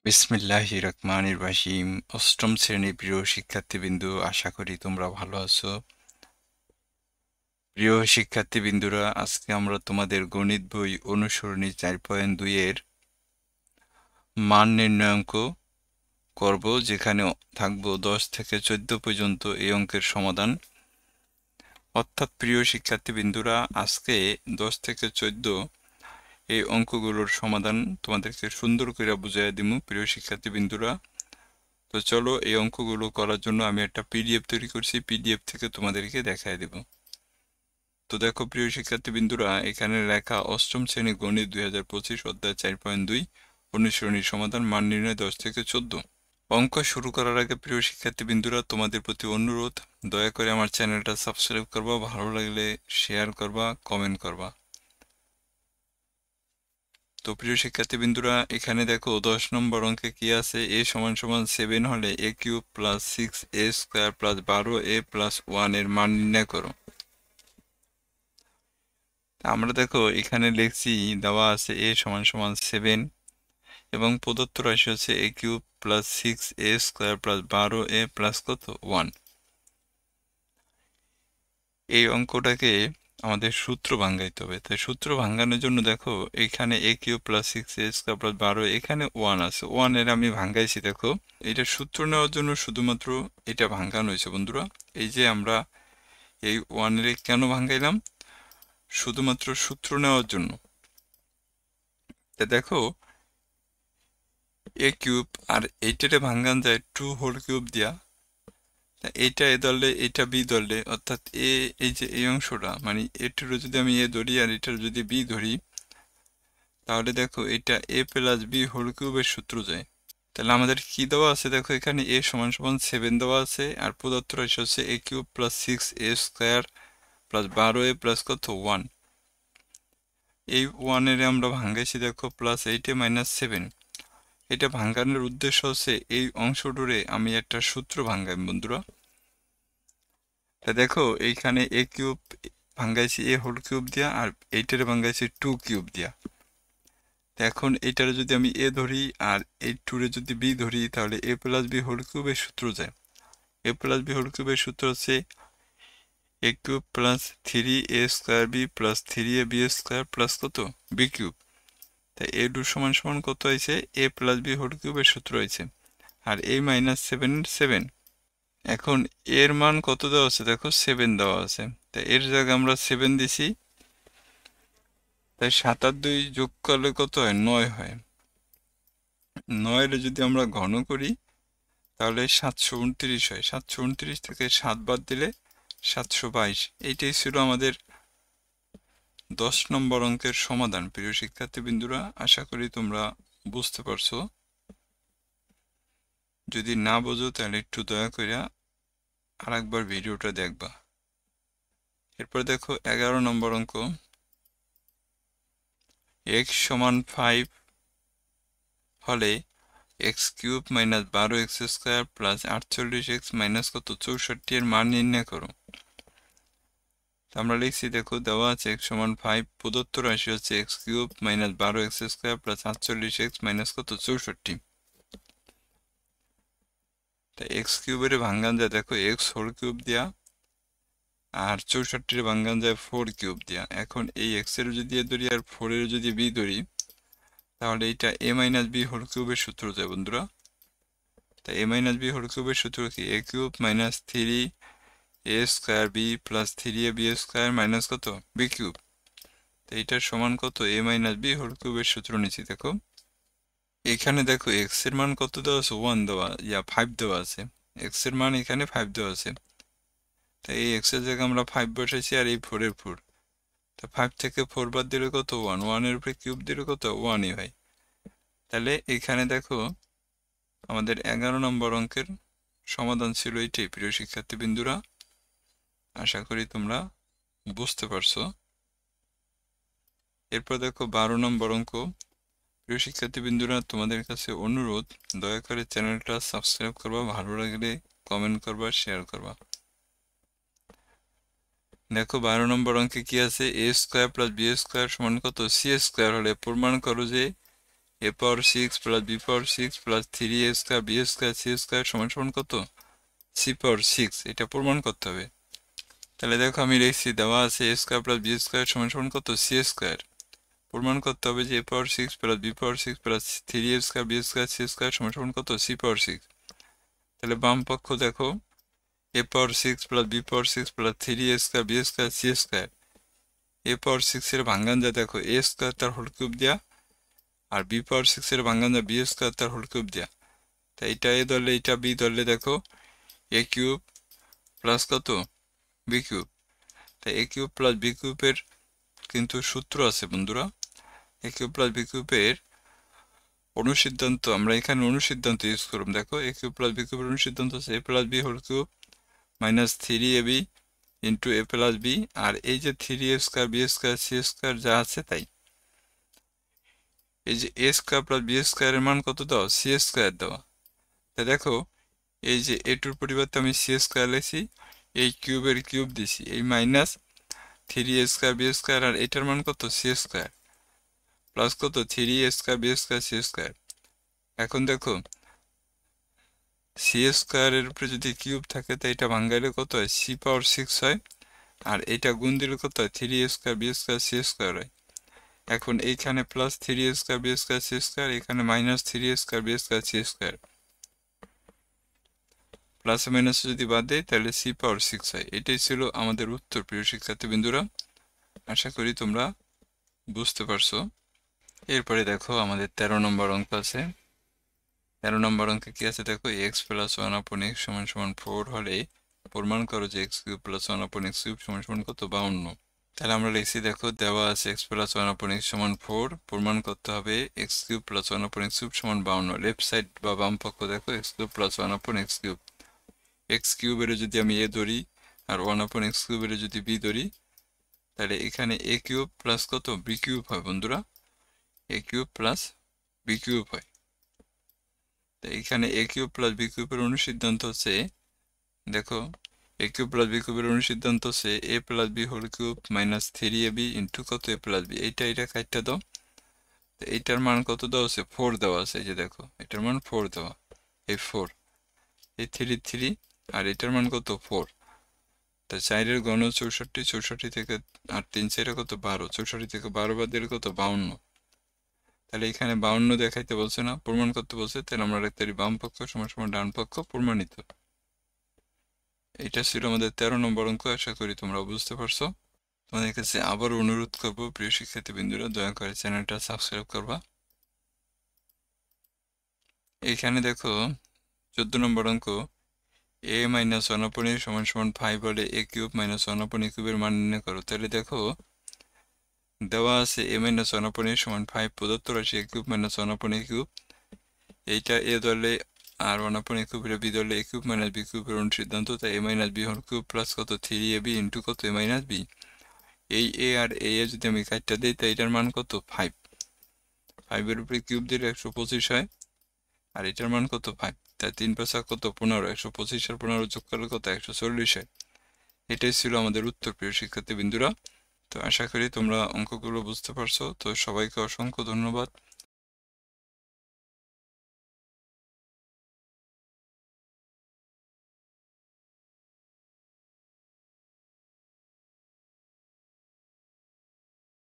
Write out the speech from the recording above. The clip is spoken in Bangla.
বিসমিল্লাহির রহমানির রহিম। অষ্টম শ্রেণীর প্রিয় শিক্ষার্থীবৃন্দ, আশা করি তোমরা ভালো আছো। প্রিয় শিক্ষার্থীবৃন্দরা, আজকে আমরা তোমাদের গণিত বই অনুসরণী 4.2 এর মান নির্ণয়াঙ্ক করব, যেখানে থাকবো 10 থেকে 14 পর্যন্ত এই অঙ্কের সমাধান। অর্থাৎ প্রিয় শিক্ষার্থীবৃন্দরা, আজকে 10 থেকে 14 এই অঙ্কগুলোর সমাধান তোমাদেরকে সুন্দর করে বুঝাইয়া দিমু। প্রিয় শিক্ষার্থীবৃন্দরা, তো চলো, এই অঙ্কগুলো করার জন্য আমি একটা পিডিএফ তৈরি করছি, পিডিএফ থেকে তোমাদেরকে দেখায় দেব। তো দেখো প্রিয় শিক্ষার্থীবৃন্দরা, এখানে লেখা অষ্টম শ্রেণী গণিত 2025 অধ্যায় 4.2 অনুসরণীর সমাধান, মান নির্ণয় 10 থেকে 14। অঙ্ক শুরু করার আগে প্রিয় শিক্ষার্থীবৃন্দরা, তোমাদের প্রতি অনুরোধ, দয়া করে আমার চ্যানেলটা সাবস্ক্রাইব করবা, ভালো লাগলে শেয়ার করবা, কমেন্ট করবা। তো প্রিয় শিক্ষার্থীবৃন্দরা, এখানে দেখো 10 নম্বর অঙ্কে কি আছে, a সমান সমান 7 হলে a cube plus 6a square plus 12a plus 1 এর মান নির্ণয় করো। আমরা দেখো এখানে লিখছি, দেওয়া আছে a সমান সমান 7 এবং প্রদত্ত রাশি হচ্ছে a cube plus 6a square plus 12a plus কত 1। এই অঙ্কটাকে আমাদের সূত্র ভাঙাইতে হবে। তাই সূত্র ভাঙানোর জন্য দেখো এখানে a cube plus 6a square plus 12, এখানে 1 আছে, 1 এর আমি ভাঙাইছি। দেখো এটা সূত্র নেওয়ার জন্য শুধুমাত্র এটা ভাঙানো হয়েছে বন্ধুরা। এই যে আমরা এই 1 এর কেন ভাঙাইলাম, শুধুমাত্র সূত্র নেওয়ার জন্য। তা দেখো a কিউব আর এইটারে ভাঙান যায় 2 হোল কিউব দিয়া। এইটা এ ধরলে এটা বি ধরলে, অর্থাৎ এই যে এই অংশটা, মানে এটারও যদি আমি এ ধরি আর এটার যদি বি ধরি, তাহলে দেখো এটা a প্লাস বি হোল কিউবের সূত্র যায়। তাহলে আমাদের কি দেওয়া আছে, দেখো এখানে a সমান সমান 7 দেওয়া আছে, আর প্রদত্ত রাশি হচ্ছে a cube plus 6a square plus 12a plus কত 1। এই 1 এর আমরা ভাঙাইছি দেখো প্লাস 8a মাইনাস 7। এটা ভাঙানোর উদ্দেশ্য হচ্ছে এই অংশটুরে আমি একটা সূত্র ভাঙাই বন্ধুরা। তা দেখো এইখানে a কিউব ভাঙাইছি a হোল কিউব দিয়া, আর এইটারে ভাঙাইছি 2 কিউব দিয়া। এখন এইটারে যদি আমি a ধরি আর এই 2 রে যদি b ধরি, তাহলে a প্লাস বি হোল কিউবের সূত্র যায়। a প্লাস বি হোল কিউবের সূত্র হচ্ছে a cube plus 3a square B plus 3ab square plus কত b কিউব। তাই a টু সমান সমান কত হয়েছে, a প্লাস বি হোল কিউবের সূত্র হয়েছে, আর a মাইনাস 7 এখন এর মান কত দেওয়া আছে, দেখো 7 দেওয়া আছে। তাই এর জায়গায় আমরা 7 দিছি, তাই 7 আর 2 যোগ করলে কত হয়, 9 হয়। 9 এর যদি আমরা ঘন করি, তাহলে 729 হয়। 729 থেকে 7 বাদ দিলে 722। এইটাই ছিল আমাদের 10 নম্বর অঙ্কের সমাধান। প্রিয় শিক্ষার্থীবৃন্দরা, আশা করি তোমরা বুঝতে পারছো। যদি না বোঝো তাহলে একটু দয়া করে আরেকবার ভিডিওটা দেখবা। এরপর দেখো 11 নম্বর অঙ্ক, x সমান 5 হলে x cube minus 12x square plus 48x minus কত 64 এর মান নির্ণয় করো। আমরা লিখছি, দেখো দেওয়া আছে x সমান 5, প্রদত্ত রাশি হচ্ছে x cube minus 12x square plus 48x minus কত 64। তাই এক্স কিউবের ভাঙ্গান যায় দেখো x হোল কিউব দিয়া, আর 64 এর ভাঙ্গান যায় 4 কিউব দিয়া। এখন এই x এর যদি এ ধরি আর 4 এর যদি b ধরি, তাহলে এটা a মাইনাস বি হোল কিউবের সূত্র যায় বন্ধুরা। তাই a মাইনাস বি হোল কিউবের সূত্র কি, a cube minus 3a square B plus 3ab square minus কত b কিউব। তো এইটার সমান কত, a মাইনাস বি হোল কিউবের সূত্র নিচ্ছি। দেখো এখানে দেখো x এর মান কত দেওয়া আছে, 1 দেওয়া, 5 দেওয়া আছে। x এর মান এখানে 5 দেওয়া আছে, তাই এই x এর জায়গায় আমরা 5 বসাইছি, আর এই 4 এর 4। তা 5 থেকে 4 বাদ দিলে কত 1, 1 এর উপরে কিউব দিলে কত 1ই হয়। তাহলে এখানে দেখো আমাদের 11 নম্বর অঙ্কের সমাধান ছিল এইটাই। প্রিয় শিক্ষার্থীবৃন্দরা, আশা করি তোমরা বুঝতে পারছো। এরপর দেখো 12 নম্বর অঙ্ক। প্রিয় শিক্ষার্থীবৃন্দরা, তোমাদের কাছে অনুরোধ, দয়া করে চ্যানেলটা সাবস্ক্রাইব করবা, ভালো লাগলে কমেন্ট করবা, শেয়ার করবা। দেখো 12 নম্বর অঙ্কে কি আছে, a square plus B square সমান কত c স্কোয়ার হলে প্রমাণ করো যে A power 6 plus B power 6 plus 3a square B square C square সমান সমান কত, সি পাওয়ার 6। এটা প্রমাণ করতে হবে। তাহলে দেখো আমি লিখছি দেওয়া আছে A square plus B square সমান সমান কত, সি স্কয়ার। প্রমাণ করতে হবে যে A power 6 plus B power 6 plus 3a square B square C square সমান সমান কত, সি পাওয়ার 6। তাহলে বাম পক্ষ দেখো A power 6 plus B power 6 plus 3a square B square C square. A power 6 এর ভাঙ্গান যা দেখো এ স্কয়ার তার হোল কিউব দিয়া, আর বি পাওয়ার 6 এর ভাঙ্গান যা বি স্কয়ার তার হোল কিউব দিয়া। তাই এটা এ ধরলে এটা বি ধরলে দেখো এ কিউব প্লাস কত, বি কিউব। তাই এ কিউব প্লাস বি কিউবের কিন্তু সূত্র আছে বন্ধুরা। এ কিউব প্লাস বি কিউবের অনুসিদ্ধান্ত আমরা এখানে অনুসিদ্ধান্ত ইউজ করব। দেখো এ কিউব প্লাস বি কিউবের অনুসিদ্ধান্ত আছে A plus B whole cube minus 3ab into A plus B, আর এই যে 3a square B square C square যা আছে তাই। এই যে এ স্কয়ার প্লাস বি স্কয়ারের মান কত দাও, সি স্কয়ার দেওয়া। তাই দেখো এই যে এ টুর পরিবর্তে আমি সি স্কয়ার লিখছি, এই কিউবের কিউব দিছি, এই minus 3a square B square, আর এটার মান কত, সি স্কয়ার প্লাস কত 3a square B square C square. এখন দেখো সি স্কয়ারের উপরে যদি কিউব থাকে তাই এটা ভাঙাইলে কত হয়, সি পাওয়ার 6 হয়, আর এটা গুণ দিলে কত হয়, 3a square B square C square হয়। এখন এইখানে plus 3a square B square C square, এখানে minus 3a square B square C square. Plus minus যদি বাদ দেয় তাহলে সি পাওয়ার 6 হয়। এটাই ছিল আমাদের উত্তর প্রিয় শিক্ষার্থীবৃন্দরা। আশা করি তোমরা বুঝতে পারছো। এরপরে দেখো আমাদের 13 নম্বর অঙ্ক আছে। 13 নম্বর অঙ্কে কি আছে দেখো, x প্লাস 1 আপন x সমান সমান 4 হলে প্রমাণ করো যে x কিউব প্লাস 1 আপন x কিউব সমান সমান কত, 52। তাহলে আমরা লিখছি দেখো দেওয়া আছে x প্লাস 1 আপন x সমান 4, প্রমাণ করতে হবে x কিউব প্লাস 1 আপন x কিউব সমান 52। লেফট সাইড বা বাম পক্ষ দেখো x কিউব প্লাস 1 আপন x কিউব। x কিউবের যদি আমি a ধরি আর 1 আপন x কিউবের যদি b ধরি, তাহলে এখানে a কিউব প্লাস কত, b কিউব হয় বন্ধুরা। a cube plus b cube হয়। তো এখানে a কিউব প্লাস b কিউবের অনুসিদ্ধান্ত হচ্ছে দেখো a কিউব প্লাস b কিউবের অনুসিদ্ধান্ত হচ্ছে a plus b whole cube minus 3ab into কত, a প্লাস b। এটা কাটটা দাও। তো এইটার মান কত দেওয়া আছে, 4 দেওয়া আছে। এই যে দেখো এটার মান 4 দেওয়া, এই 4, এই 3 আর এটার মান কত, 4। তা 4 ঘন 64, 64 থেকে আর 3 4 কত, 12, 64 থেকে 12 বাদ দিলে কত, 52। তাহলে এখানে 52 দেখাইতে বলছে না, প্রমাণ করতে বলছে। তাহলে আমরা লিখতে পারি বাম পক্ষ সমান সমান ডান পক্ষ প্রমাণিত। এটা ছিল আমাদের 13 নম্বর অঙ্ক। আশা করি তোমরা বুঝতে পারছো। তোমাদের কাছে আবার অনুরোধ করবো প্রিয় শিক্ষার্থীবৃন্দরা, দয়া করে চ্যানেলটা সাবস্ক্রাইব করবা। এখানে দেখো 14 নম্বর অঙ্ক, a মাইনাস 1 আপন a সমান সমান 5 হলে a কিউব মাইনাস 1 আপন a কিউবের মান নির্ণয় করো। তাহলে দেখো দেওয়া আছে a মাইনাস 1 আপন a সমান 5, প্রদত্ত রাশি a কিউব মাইনাস 1 আপন a কিউব। এইটা a ধরলে আর 1 আপন a কিউবের b ধরলে a কিউব মাইনাস b কিউবের অনুসিদ্ধান্ত। তাই a minus b whole cube plus কত 3ab ইন্টু কত a মাইনাস b। এই a আর a যদি আমি কাটটা দিই তাই এটার মান কত, 5। 5 এর উপরে কিউব দিলে 125 হয়, আর এটার মান কত, 5। তাই 3 5 কত, 15, 125 আর 15 যোগ করলে কত, 140 হয়। এটাই ছিল আমাদের উত্তর প্রিয় শিক্ষার্থীবৃন্দরা। তো আশা করি তোমরা অঙ্কগুলো বুঝতে পারছো। তো সবাইকে অসংখ্য ধন্যবাদ।